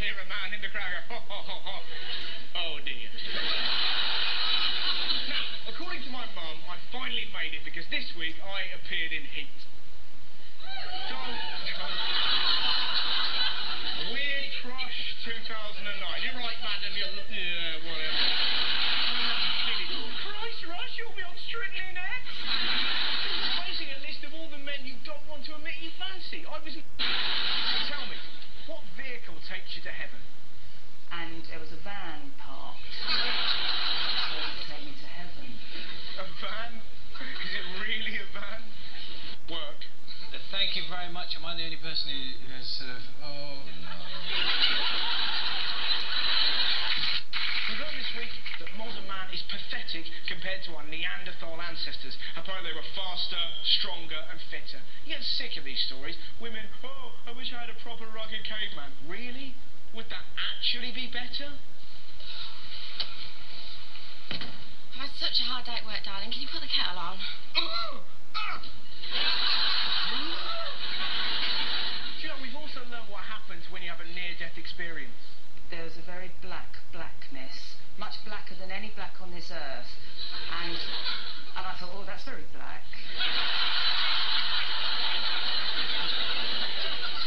hear a man in the crowd go, ho, ho, ho, ho. Oh dear. Now, according to my mum, I finally made it because this week I appeared in Heat. Weird Crush 2009. You're right, madam. Yeah, whatever. Christ, Rush, you'll be on Strictly next. Facing a list of all the men you don't want to admit you fancy. Tell me, what vehicle takes you to heaven? And there was a van parked. So it take me to heaven. A van? Is it really a van? Work. Thank you very much. Am I the only person who has sort of... Oh, no. We've learned this week that modern man is pathetic compared to our Neanderthal ancestors. Apparently they were faster, stronger and fitter. You get sick of these stories. Women, oh, I wish I had a proper rugged caveman. Really? Would that actually be better? I've had such a hard day at work, darling. Can you put the kettle on? Do you know, we've also learned what happens when you have a near-death experience. There was a very blackness, much blacker than any black on this earth. And I thought, oh, that's very black.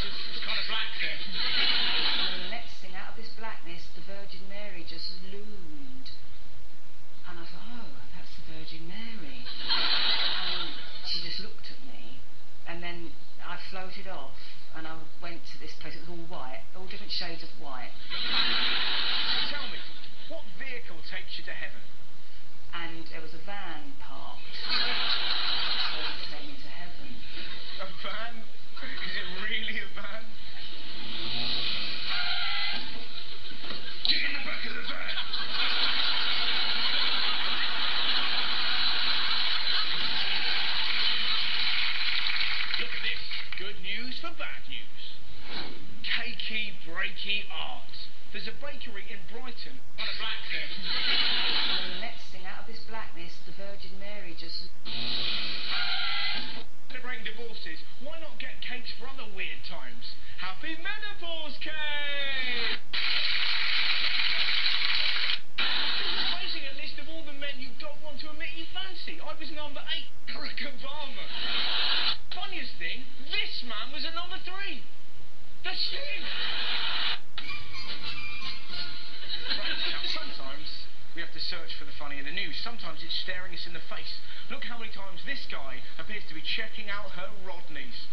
It's kind of black then. And the next thing, out of this blackness, the Virgin Mary just loomed. And I thought, oh, that's the Virgin Mary. And she just looked at me. And then I floated off. And I went to this place. It was all white, all different shades of white. Tell me, what vehicle takes you to heaven? And there was a van parked. So it take me to heaven. A van? Is it really a van? Get in the back of the van! Look at this. Good news for bad news. Cakey, breaky art. There's a bakery in Brighton. Kind of black there. And the next thing, out of this blackness, the Virgin Mary just... Celebrating divorces. Why not get cakes for other weird times? Happy menopause cake! Facing a list of all the men you don't want to admit you fancy. I was number 8, Barack Obama. Funniest thing, this man was at number 3. The Sting! Right, now sometimes we have to search for the funny in the news. Sometimes it's staring us in the face. Look how many times this guy appears to be checking out her Rodneys.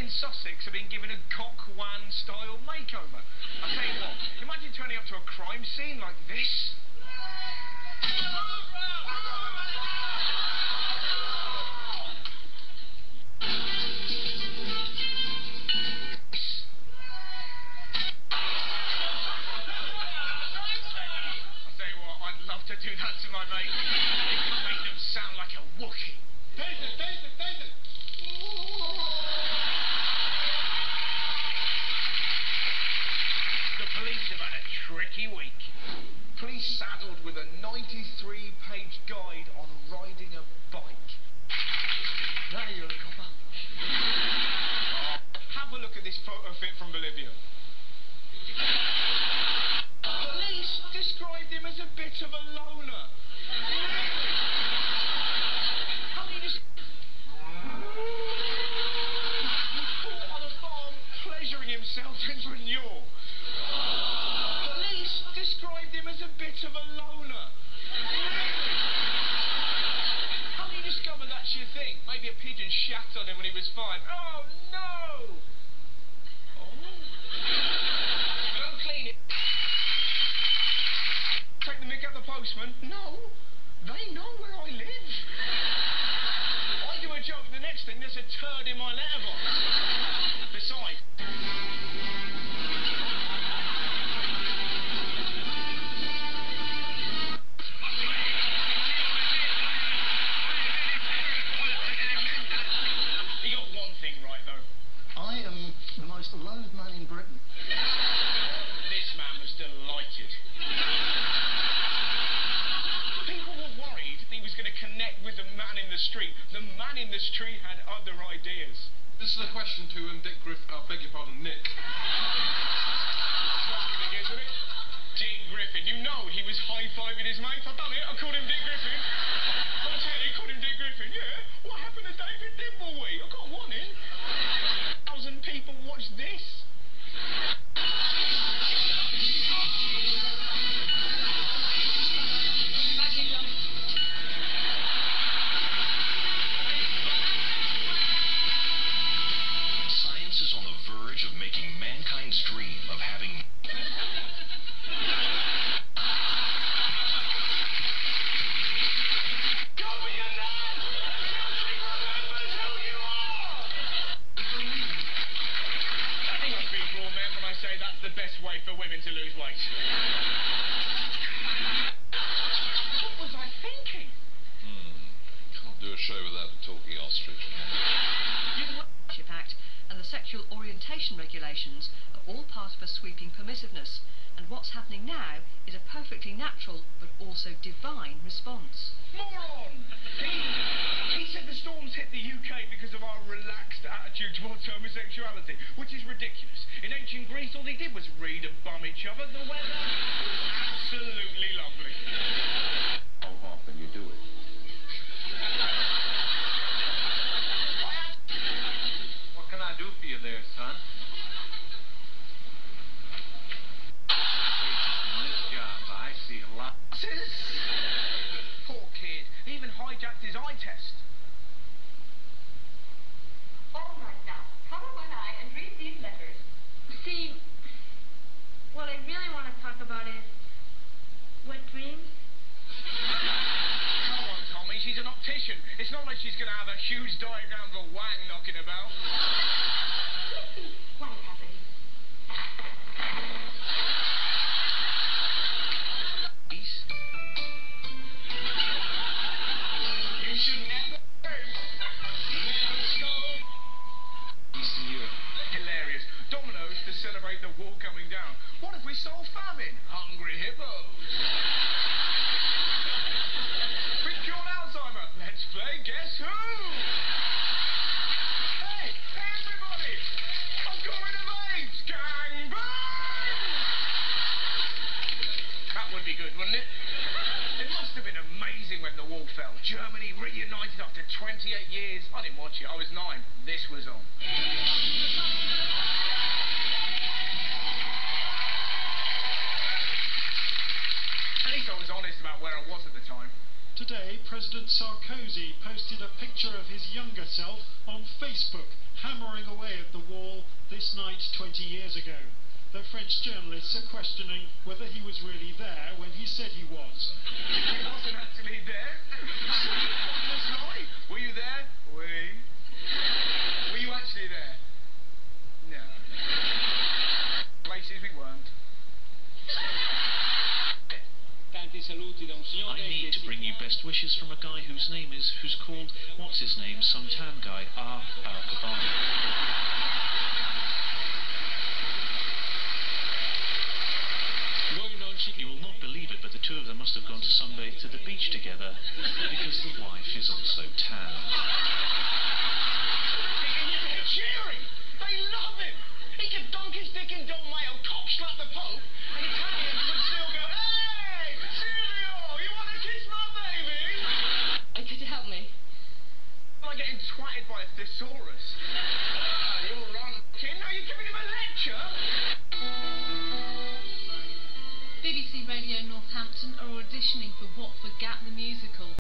Sussex have been given a Cock Wan style makeover. I tell you what, imagine turning up to a crime scene like this. I tell you what, I'd love to do that to my mate. It could make them sound like a Wookiee. Taser, taser, taser! The police have had a tricky week. Police saddled with a 93 Maybe a pigeon shat on him when he was 5. Oh, no! Oh. Don't clean it. Take the mick at the postman? No. They know where I live. I do a joke, the next thing, there's a turd in my letterbox. Besides... He got one thing right, though. I am the most loathed man in Britain. This man was delighted. People were worried he was going to connect with the man in the street. The man in the street had other ideas. This is a question to Dick Griffin. I beg your pardon, Nick. Dick Griffin. You know he was high-fiving his mates. I done it. I called him Dick Griffin. I tell you, called him Dick Griffin. Yeah. What happened to David Dimbleby? I got one in. 1,000 people watched this. Science is on the verge of making mankind's dream of having... That's the best way for women to lose weight. What was I thinking? Can't do a show without a talking ostrich. Act and the sexual orientation regulations are all part of a sweeping permissiveness, and what's happening now is a perfectly natural but also divine response. Moron! He said the storms hit the UK because of our relaxed attitude towards homosexuality, which is ridiculous. In ancient Greece, all they did was read and bum each other. The weather was absolutely lovely. How often you do it? What can I do for you there, son? In this job, I see a lot. Poor kid. He even hijacked his eye test. All right now, cover one eye and read these letters. See, what I really want to talk about is wet dreams. Come on, Tommy, she's an optician. It's not like she's going to have a huge diagram of a wang knocking about. Let's see what is happening. You should never go. Eastern Europe. Hilarious. Dominoes to celebrate the war coming down. What if we solve famine? Hungry hippos. We cured Alzheimer. Let's play Guess Who? Hey, everybody! I'm going of age! Gang bang! That would be good, wouldn't it? It must have been amazing when the wall fell. Germany reunited after 28 years. I didn't watch it. I was 9. This was on. At least I was honest about where I was at the time. Today, President Sarkozy posted a picture of his younger self on Facebook, hammering away at the wall this night 20 years ago. The French journalists are questioning whether he was really there when he said he was. He wasn't actually there. Were you there? Oui. Were you actually there? No. Places we weren't. I need to bring you best wishes from a guy who's called, what's his name, some tan guy, Barack Obama. You will not believe it, but the two of them must have gone to sunbathe to the beach together, because the wife is also tan. They're cheering! They love him! He could dunk his dick in Don Mayo, cock-slap the Pope, and Italians would still go, hey! Silvio! You want to kiss my baby? Could you help me? Like getting twatted by a thesaurus. You're on, kid. Now you're giving him a lecture? BBC Radio Northampton are auditioning for What for Gap the Musical.